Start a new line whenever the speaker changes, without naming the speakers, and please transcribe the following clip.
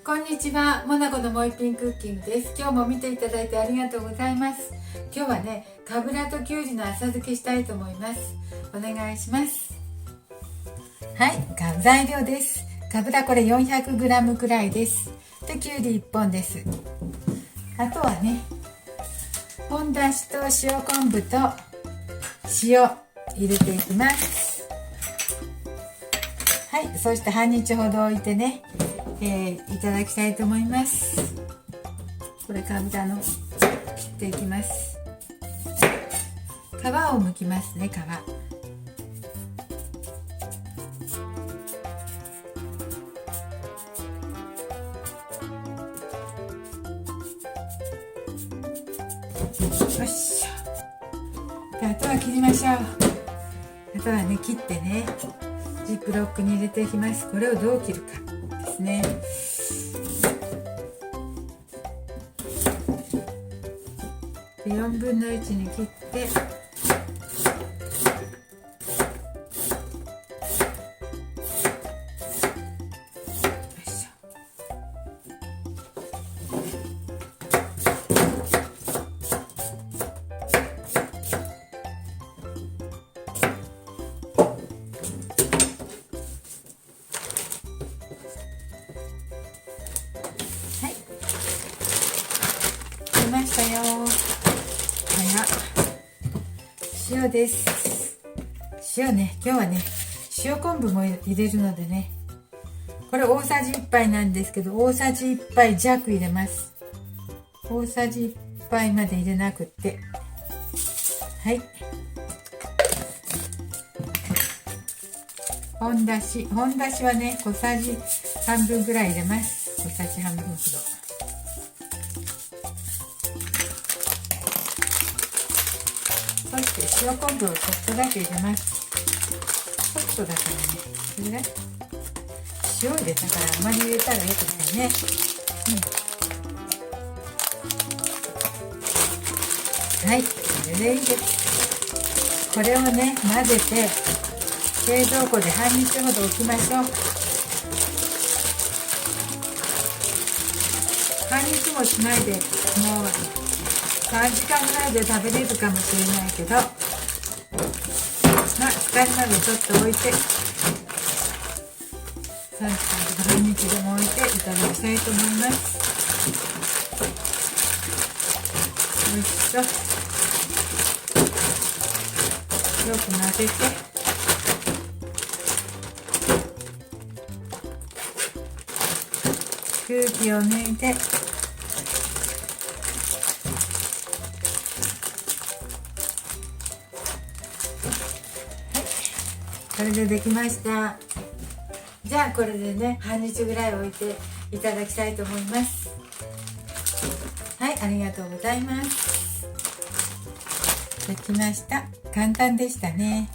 こんにちは、モナコのもう一品クッキングです。今日も見ていただいてありがとうございます。今日はね、かぶらときゅうりの浅漬けしたいと思います。お願いします。はい、材料です。かぶらこれ 400g くらいです。で、きゅうり1本です。あとはね、本だしと塩昆布と塩入れていきます。はい、そして半日ほど置いてね、いただきたいと思います。これかぶらの切っていきます。皮を剥きますね。皮よいしょ。で、あとは切りましょう。あとはね、切ってね、ジップロックに入れていきます。これをどう切るかですね。4分の1に切って、ましたよ。塩です。塩ね、今日はね、塩昆布も入れるのでね、これ大さじ1杯なんですけど、大さじ1杯弱入れます。大さじ1杯まで入れなくって、はい。本だしはね、小さじ半分ぐらい入れます。小さじ半分ほど。そして塩昆布をちょっとだけ入れます。ちょっとだからね、それぐらい。塩入れたからあまり入れたらよくないね。はい、これでいいです。これをね、混ぜて冷蔵庫で半日ほど置きましょう。半日もしないで、もう3時間ぐらいで食べれるかもしれないけど、まあ使いまでちょっと置いて、3時間とか半日でも置いていただきたいと思います。よいしょ。よく混ぜて、空気を抜いて、これでできました。じゃあこれでね、半日ぐらい置いていただきたいと思います。はい、ありがとうございます。できました。簡単でしたね。